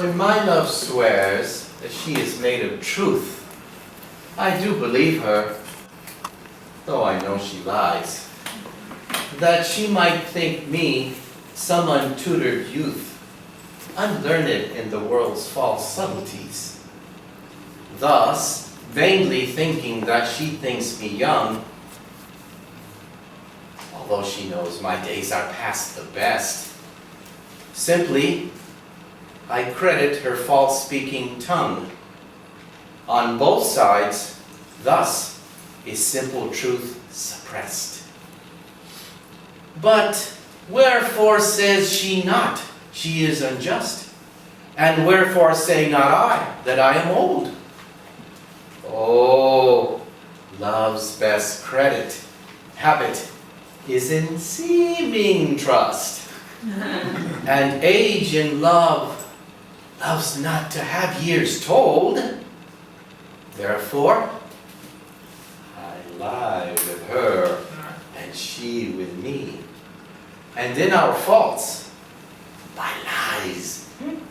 When my love swears that she is made of truth, I do believe her, though I know she lies, that she might think me some untutored youth, unlearned in the world's false subtleties. Thus, vainly thinking that she thinks me young, although she knows my days are past the best, simply, I credit her false-speaking tongue. On both sides, thus is simple truth suppressed. But wherefore says she not, she is unjust? And wherefore say not I, that I am old? Oh, love's best credit, habit, is in seeming trust. And age in love loves not to have years told. Therefore, I lie with her, and she with me. And in our faults, by lies,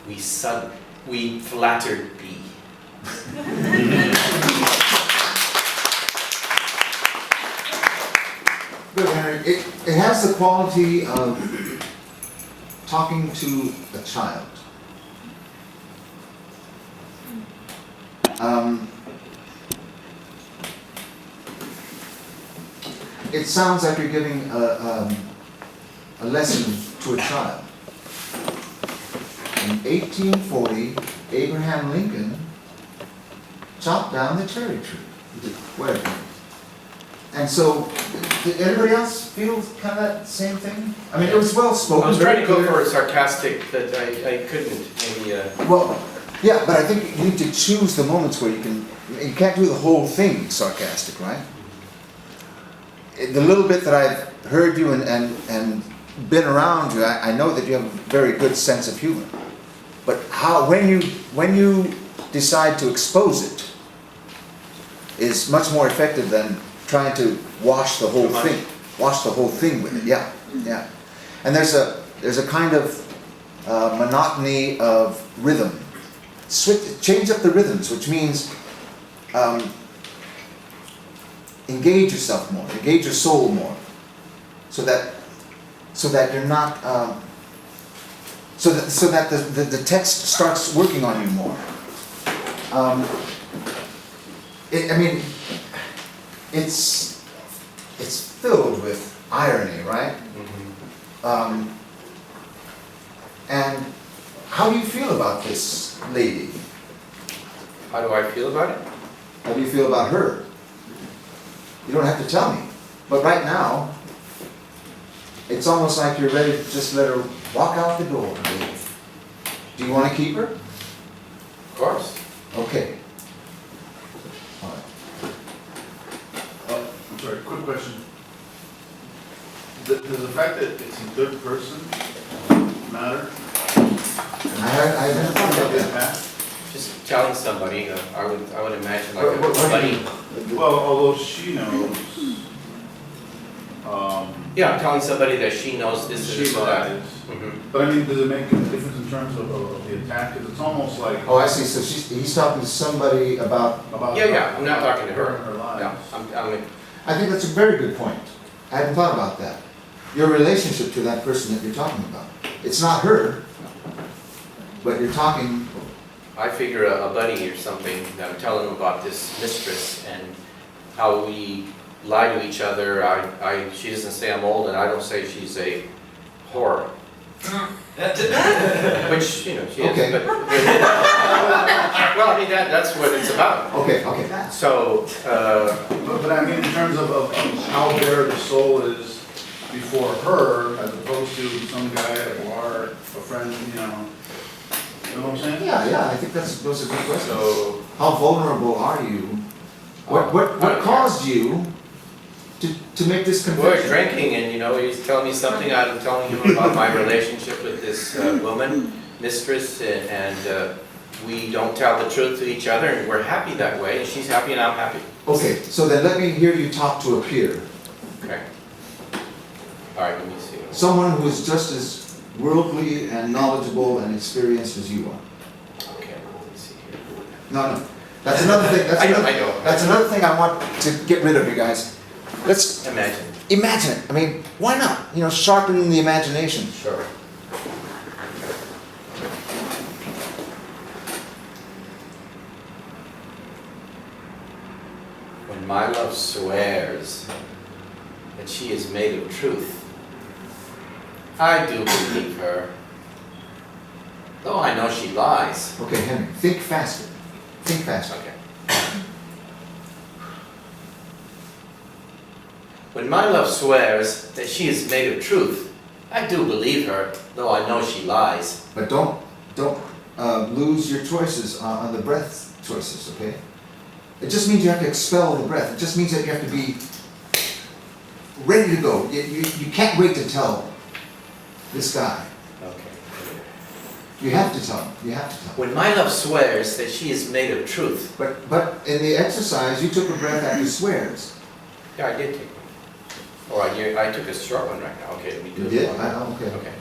we flattered be. Good, Henry. It has the quality of talking to a child. It sounds like you're giving a lesson to a child. In 1840, Abraham Lincoln chopped down the cherry tree. Where? And so, did anybody else feel kind of that same thing? I mean, it was well spoken. I was trying to go for a sarcastic, but I couldn't. Maybe. Well, yeah, but I think you need to choose the moments where you can't do the whole thing sarcastic, right? The little bit that I've heard you and been around you, I know that you have a very good sense of humor. But when you decide to expose it, is much more effective than trying to wash the whole thing. Wash the whole thing with it. Yeah, yeah. And there's a kind of monotony of rhythm. Change up the rhythms, which means engage yourself more, engage your soul more, so that you're not, so that the text starts working on you more. It's filled with irony, right? Mm-hmm. And how do you feel about this lady? How do I feel about it? How do you feel about her? You don't have to tell me. But right now, it's almost like you're ready to just let her walk out the door. Do you want to keep her? Of course. Okay. All right. I'm sorry, quick question. Does the fact that it's a good person matter? I haven't thought about that. Just telling somebody, I would imagine like a buddy. Well, although she knows. Yeah, I'm telling somebody that she knows this She is that. lies. Mm-hmm. But I mean, does it make a difference in terms of the attack? Because it's almost like. Oh, I see. So he's talking to somebody about... Yeah, I'm not talking to her. Her lies. No, I think that's a very good point. I hadn't thought about that. Your relationship to that person that you're talking about. It's not her, but you're talking... I figure a buddy or something, that I'm telling them about this mistress and how we lie to each other. She doesn't say I'm old, and I don't say she's a whore. Which, you know, she Okay. is. But, well, I mean, that's what it's about. Okay. So, But I mean, in terms of how bare the soul is before her, as opposed to some guy at a bar, a friend, you know. You know what I'm saying? Yeah, I think those are good questions. so How vulnerable are you? What caused you to make this we're confession? drinking, and you know, he's telling me something. I'm telling him about my relationship with this woman, mistress, and we don't tell the truth to each other, and we're happy that way. And she's happy, and I'm happy. Okay, so then let me hear you talk to a peer. Okay. All right. Let me see. Someone who is just as worldly and knowledgeable and experienced as you are. No. That's another thing, I know. that's another thing I want to get rid of, you guys. Let's Imagine. imagine it. I mean, why not? You know, sharpen the imagination. Sure. When my love swears that she is made of truth, I do believe her, though I know she lies. Okay, Henry, think faster. Think faster. Okay. When my love swears that she is made of truth, I do believe her, though I know she lies. But don't lose your choices on the breath choices, okay? It just means you have to expel the breath. It just means that you have to be ready to go. You can't wait to tell this guy. Okay. You have to tell him. You have to tell him. When my love swears that she is made of truth. But in the exercise, you took a breath after swears. Yeah, I did take one. Or I took a short one right now. Okay, let me do You it. did? one. Okay. Okay.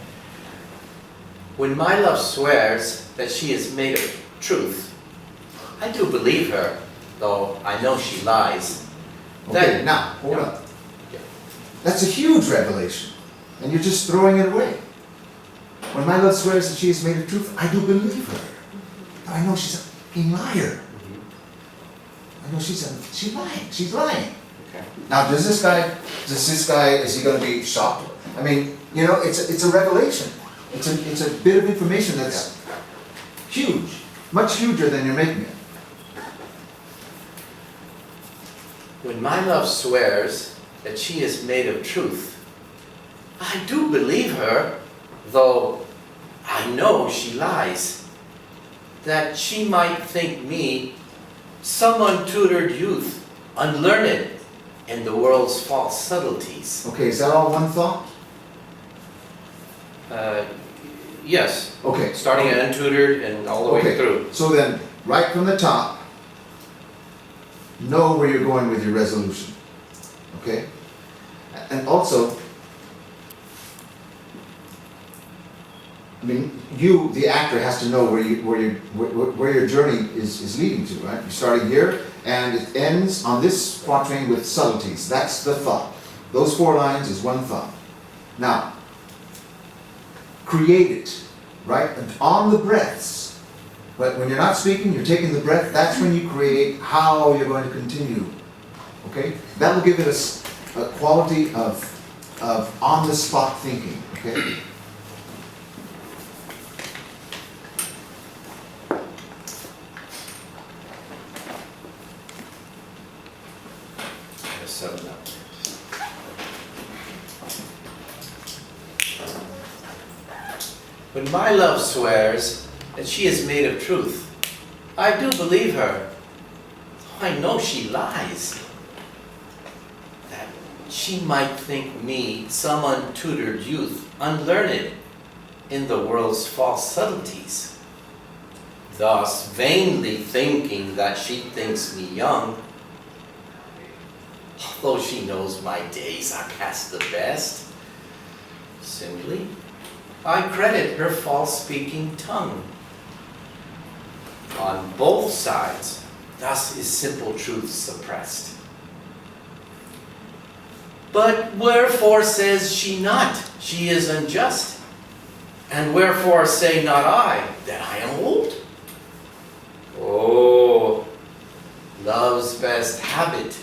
When my love swears that she is made of truth, I do believe her, though I know she lies. Okay, now, hold Yeah. up. Yeah. That's a huge revelation. And you're just throwing it away. When my love swears that she is made of truth, I do believe her. I know she's a fucking liar. I know she's lying. She's lying. Okay. Now, is he going to be shocked? I mean, you know, it's a revelation. It's a bit of information that's huge, much huger than you're making it. When my love swears that she is made of truth, I do believe her, though I know she lies. That she might think me some untutored youth, unlearned in the world's false subtleties. Okay, is that all one thought? Yes, Okay. starting at untutored and all the way Okay. through. So then, right from the top, know where you're going with your resolution. Okay? And also, I mean, you, the actor, has to know where your journey is leading to, right? You're starting here, and it ends on this quatrain with subtleties. That's the thought. Those 4 lines is one thought. Now, create it, right? On the breaths. But when you're not speaking, you're taking the breath, that's when you create how you're going to continue. Okay? That will give it a quality of on-the-spot thinking. Okay? So, no. When my love swears that she is made of truth, I do believe her. I know she lies. That she might think me some untutored youth, unlearned in the world's false subtleties. Thus, vainly thinking that she thinks me young, although she knows my days are past the best. Simply, I credit her false-speaking tongue. On both sides, thus is simple truth suppressed. But wherefore says she not, she is unjust? And wherefore say not I, that I am old? Oh, love's best habit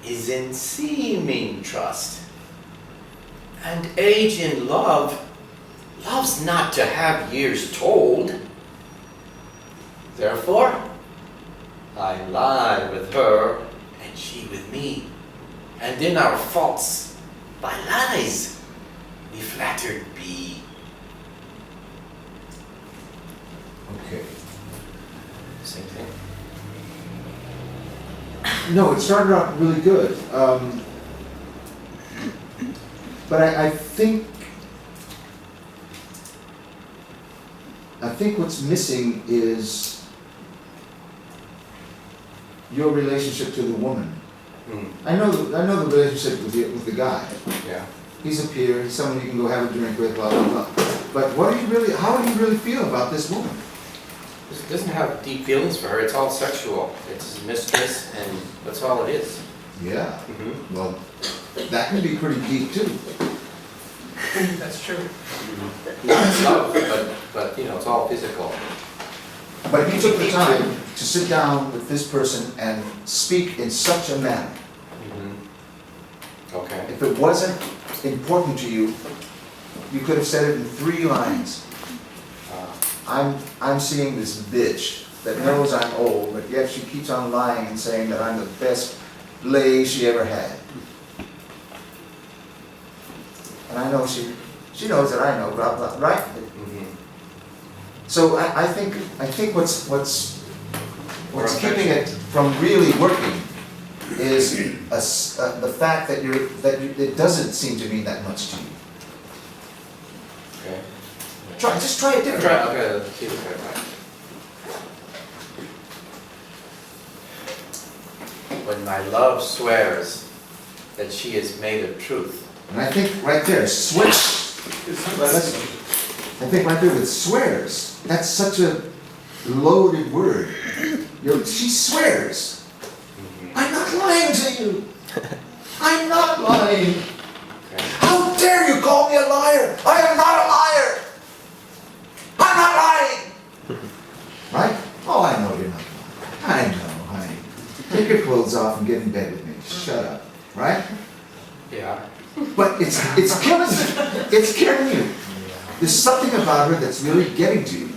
is in seeming trust. And age in love loves not to have years told. Therefore, I lie with her, and she with me. And in our faults, by lies, we flattered be. Okay. Same thing. No, it started out really good. But I think what's missing is your relationship to the woman. I know the relationship with the guy. Yeah. He's a peer, he's someone you can go have a drink with, blah, blah, blah. But how do you really feel about this woman? doesn't have deep feelings for her, it's all sexual. It's his mistress, and that's all it is. Yeah, Mhm. well, that can be pretty deep too. That's true. Not love, but, you know, it's all physical. But you took the time to sit down with this person and speak in such a manner. Mhm. Okay. If it wasn't important to you, you could have said it in 3 lines. I'm seeing this bitch that knows I'm old, but yet she keeps on lying and saying that I'm the best lay she ever had. And I know she knows that I know, blah, blah, right? Mhm. So I think what's keeping it from really working is the fact that it doesn't seem to mean that much to you. Okay. Just try it different. Okay, let's see if I right. When my love swears that she is made of truth. And I think right there, switch. I think right there with swears, that's such a loaded word. She swears. I'm not lying to you. I'm not lying. Okay. How dare you call me a liar? I am not a liar. I'm not lying. Right? Oh, I know you're not lying. I know, honey. Take your clothes off and get in bed with me. Shut up. Right? Yeah. But it's killing you. It's killing you. There's something about her that's really getting to you.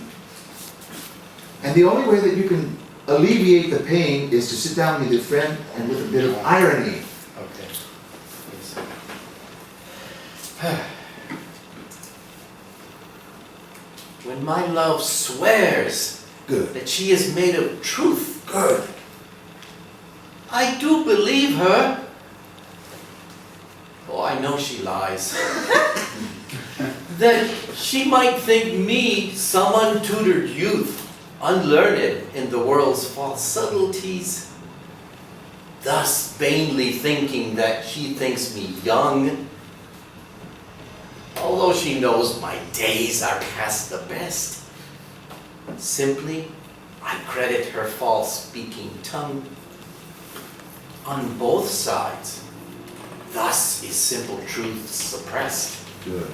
And the only way that you can alleviate the pain is to sit down with your friend and with a bit of irony. Okay. When my love swears Good. that she is made of truth, Good. I do believe her. Oh, I know she lies. That she might think me some untutored youth, unlearned in the world's false subtleties, thus vainly thinking that she thinks me young, although she knows my days are past the best. Simply, I credit her false speaking tongue on both sides. Thus is simple truth suppressed. Good.